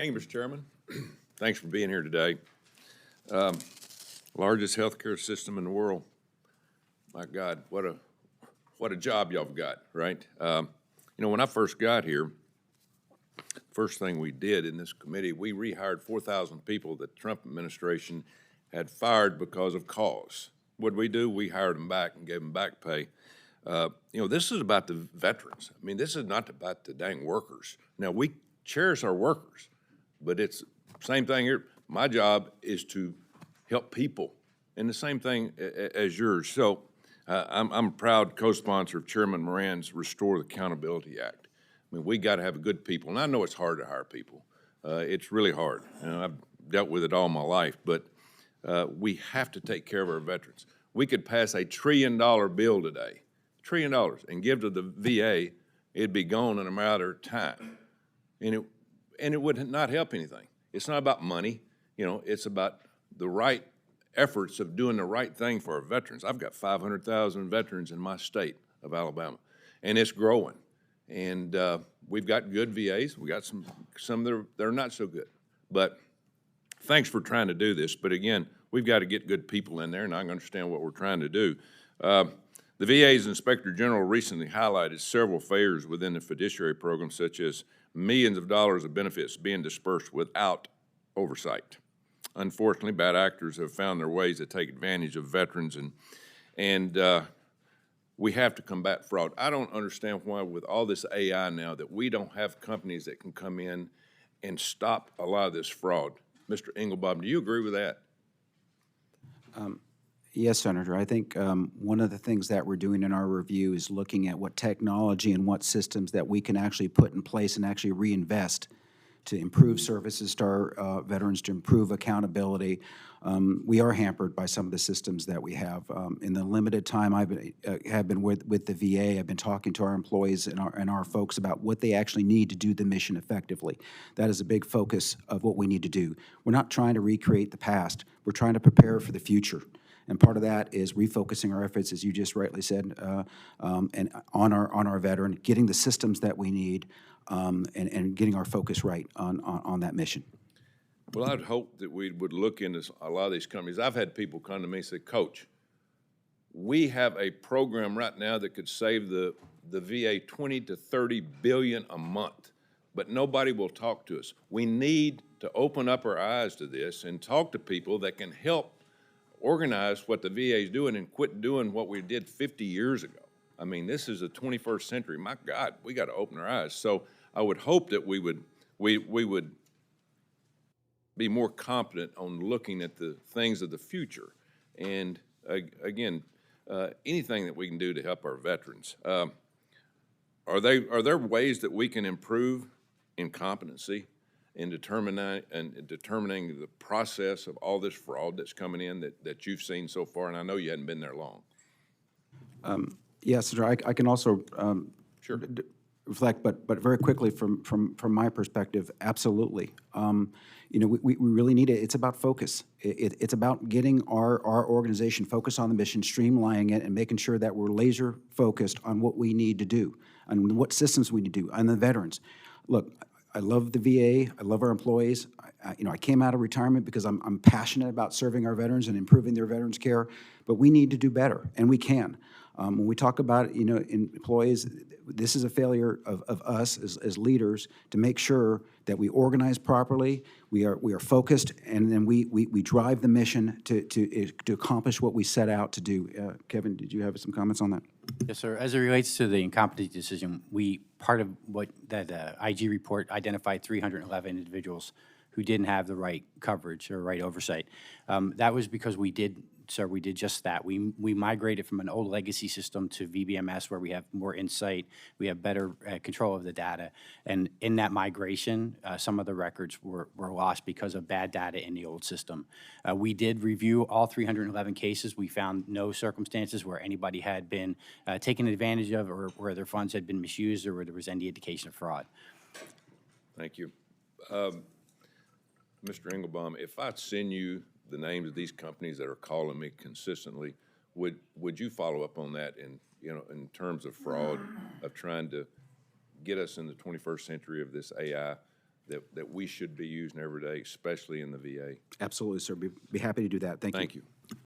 Thank you, Mr. Chairman. Thanks for being here today. Largest healthcare system in the world. My God, what a job y'all have got, right? When I first got here, first thing we did in this committee, we rehired 4,000 people that the Trump administration had fired because of cause. What did we do? We hired them back and gave them back pay. This is about the veterans. I mean, this is not about the dang workers. Now, we cherish our workers, but it's same thing here. My job is to help people, and the same thing as yours. So I'm a proud co-sponsor of Chairman Moran's Restore the Accountability Act. I mean, we got to have good people, and I know it's hard to hire people. It's really hard. I've dealt with it all my life, but we have to take care of our veterans. We could pass $1 trillion bill today, $1 trillion, and give to the VA. It'd be gone in a matter of time, and it would not help anything. It's not about money. It's about the right efforts of doing the right thing for our veterans. I've got 500,000 veterans in my state of Alabama, and it's growing. And we've got good VAs. We got some that are not so good. But thanks for trying to do this. But again, we've got to get good people in there, and I understand what we're trying to do. The VA's Inspector General recently highlighted several failures within the fiduciary program, such as millions of dollars of benefits being dispersed without oversight. Unfortunately, bad actors have found their ways to take advantage of veterans, and we have to combat fraud. I don't understand why, with all this AI now, that we don't have companies that can come in and stop a lot of this fraud. Mr. Engelbaum, do you agree with that? Yes, Senator. I think one of the things that we're doing in our review is looking at what technology and what systems that we can actually put in place and actually reinvest to improve services to our veterans, to improve accountability. We are hampered by some of the systems that we have. In the limited time have been with the VA, I've been talking to our employees and our folks about what they actually need to do the mission effectively. That is a big focus of what we need to do. We're not trying to recreate the past. We're trying to prepare for the future. And part of that is refocusing our efforts, as you just rightly said, and on our veteran, getting the systems that we need, and getting our focus right on that mission. Well, I'd hope that we would look into a lot of these companies. I've had people come to me and say, Coach, we have a program right now that could save the VA 20 to 30 billion a month, but nobody will talk to us. We need to open up our eyes to this and talk to people that can help organize what the VA is doing and quit doing what we did 50 years ago. I mean, this is the 21st century. My God, we got to open our eyes. So I would hope that we would be more competent on looking at the things of the future. And again, anything that we can do to help our veterans. Are there ways that we can improve in competency in determining the process of all this fraud that's coming in that you've seen so far? And I know you hadn't been there long. Yes, sir. I can also Sure. Reflect, but very quickly from my perspective, absolutely. We really need it. It's about focus. It's about getting our organization focused on the mission, streamlining it, and making sure that we're laser focused on what we need to do and what systems we need to do, and the veterans. Look, I love the VA. I love our employees. I came out of retirement because I'm passionate about serving our veterans and improving their veterans care, but we need to do better, and we can. When we talk about, in employees, this is a failure of us as leaders to make sure that we organize properly, we are focused, and then we drive the mission to accomplish what we set out to do. Kevin, did you have some comments on that? Yes, sir. As it relates to the incompetency decision, part of what that IG report identified 311 individuals who didn't have the right coverage or right oversight. That was because we did just that. We migrated from an old legacy system to VBMS, where we have more insight, we have better control of the data. And in that migration, some of the records were lost because of bad data in the old system. We did review all 311 cases. We found no circumstances where anybody had been taken advantage of, or where their funds had been misused, or where there was any indication of fraud. Thank you. Mr. Engelbaum, if I send you the names of these companies that are calling me consistently, would you follow up on that in terms of fraud, of trying to get us in the 21st century of this AI that we should be using every day, especially in the VA. Absolutely, sir. Be happy to do that. Thank you. Thank you.